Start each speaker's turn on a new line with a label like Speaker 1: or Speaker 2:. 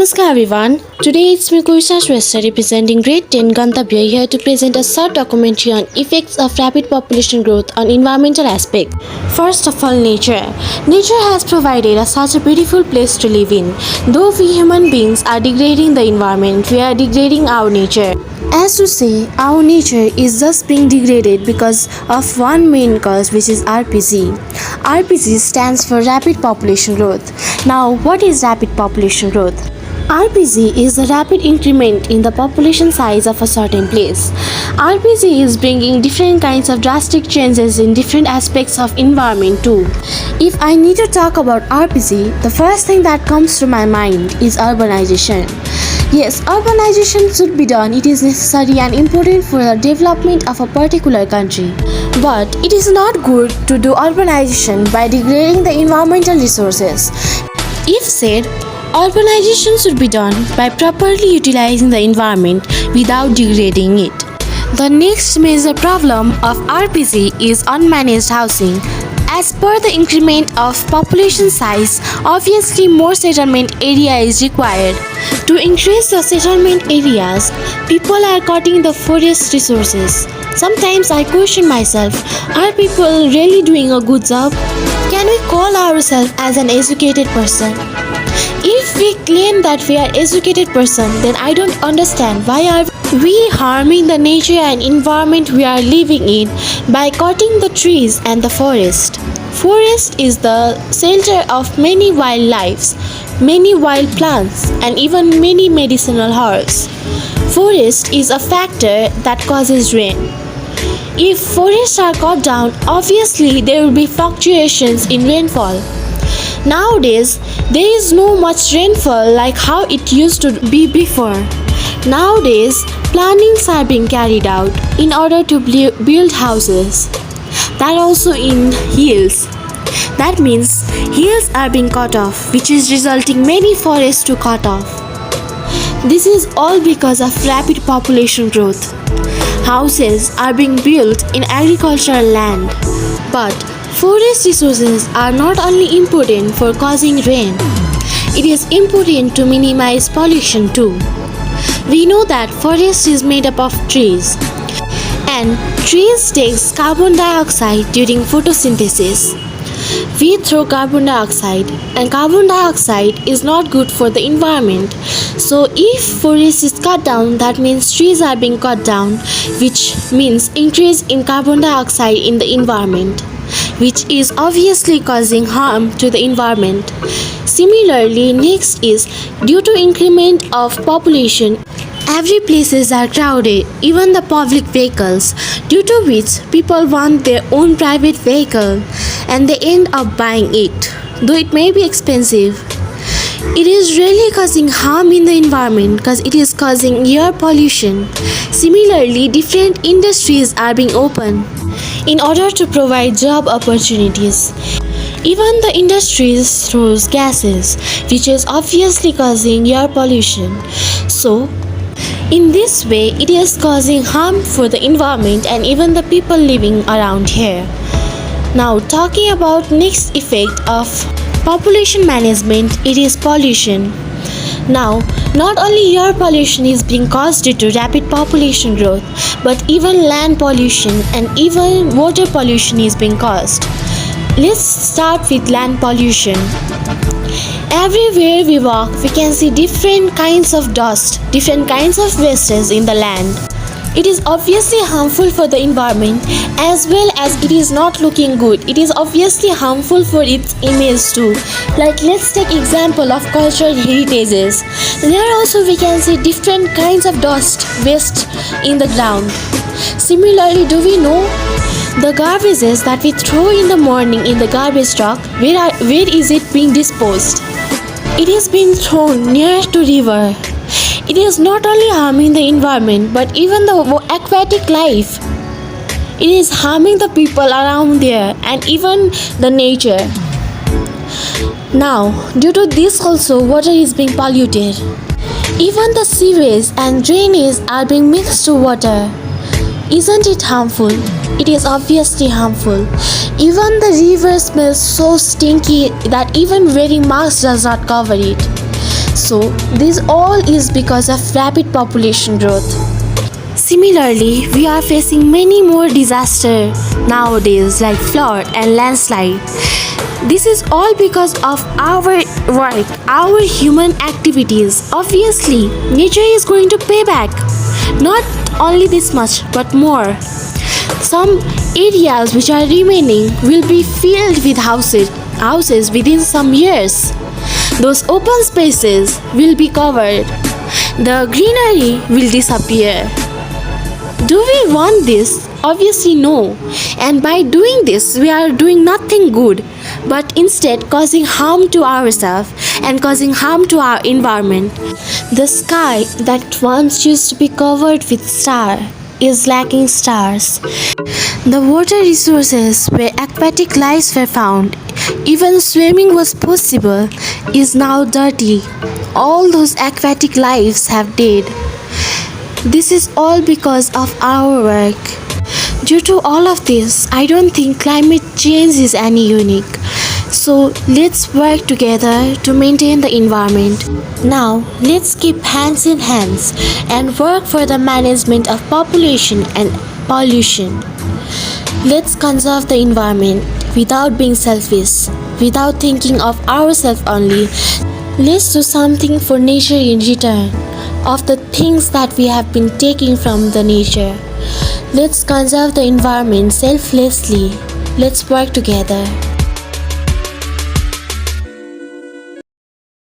Speaker 1: Namaskar everyone. Today it's me Kursha Shrestha representing grade 10 Gantavya here to present a short documentary on effects of rapid population growth on environmental aspect. First of all, nature. Nature has provided us such a beautiful place to live in. Though we human beings are degrading the environment, we are degrading our nature. As to say, our nature is just being degraded because of one main cause, which is RPG. RPG stands for rapid population growth. Now, what is rapid population growth? RPG is the rapid increment in the population size of a certain place. RPG is bringing different kinds of drastic changes in different aspects of environment too. If I need to talk about RPG, the first thing that comes to my mind is urbanization. Yes, urbanization should be done. It is necessary and important for the development of a particular country. But it is not good to do urbanization by degrading the environmental resources. If said, urbanization should be done by properly utilizing the environment without degrading it. The next major problem of RPG is unmanaged housing. As per the increment of population size, obviously more settlement area is required. To increase the settlement areas, people are cutting the forest resources. Sometimes I question myself, are people really doing a good job? Can we call ourselves as an educated person? If we claim that we are educated person, then I don't understand why are we harming the nature and environment we are living in by cutting the trees and the forest. Forest is the shelter of many wildlife, many wild plants, and even many medicinal herbs. Forest is a factor that causes rain. If forests are cut down, obviously there will be fluctuations in rainfall. Nowadays, there is no much rainfall like how it used to be before. Nowadays, plannings are being carried out in order to build houses. That also in hills. That means hills are being cut off, which is resulting many forests to cut off. This is all because of rapid population growth. Houses are being built in agricultural land. But forest resources are not only important for causing rain, it is important to minimize pollution too. We know that forest is made up of trees, and trees take carbon dioxide during photosynthesis. We throw carbon dioxide, and carbon dioxide is not good for the environment. So if forest is cut down, that means trees are being cut down, which means increase in carbon dioxide in the environment, which is obviously causing harm to the environment. Similarly, next is due to increment of population, every places are crowded, even the public vehicles, due to which people want their own private vehicle and they end up buying it, though it may be expensive. It is really causing harm in the environment because it is causing air pollution. Similarly, different industries are being opened in order to provide job opportunities. Even the industries throws gases, which is obviously causing air pollution. So, in this way, it is causing harm for the environment and even the people living around here. Now, talking about next effect of population management, it is pollution. Now, not only air pollution is being caused due to rapid population growth, but even land pollution and even water pollution is being caused. Let's start with land pollution. Everywhere we walk, we can see different kinds of dust, different kinds of wastes in the land. It is obviously harmful for the environment as well as it is not looking good. It is obviously harmful for its image too. Like let's take example of cultural heritages. There also we can see different kinds of dust, waste in the ground. Similarly, do we know the garbages that we throw in the morning in the garbage truck, where is it being disposed? It is being thrown near to river. It is not only harming the environment but even the aquatic life. It is harming the people around there and even the nature. Now, due to this also water is being polluted. Even the sewage and drainage are being mixed to water. Isn't it harmful? It is obviously harmful. Even the river smells so stinky that even wearing masks does not cover it. So this all is because of rapid population growth. Similarly, we are facing many more disasters nowadays like flood and landslide. This is all because of our work, our human activities. Obviously, nature is going to pay back. Not only this much, but more. Some areas which are remaining will be filled with houses within some years. Those open spaces will be covered. The greenery will disappear. Do we want this? Obviously, no. And by doing this, we are doing nothing good, but instead causing harm to ourselves and causing harm to our environment. The sky that once used to be covered with stars is lacking stars. The water resources where aquatic lives were found, even swimming was possible, is now dirty. All those aquatic lives have died. This is all because of our work. Due to all of this, I don't think climate change is any unique. So let's work together to maintain the environment. Now let's keep hands in hands and work for the management of population and pollution. Let's conserve the environment without being selfish, without thinking of ourselves only. Let's do something for nature in return of the things that we have been taking from the nature. Let's conserve the environment selflessly. Let's work together.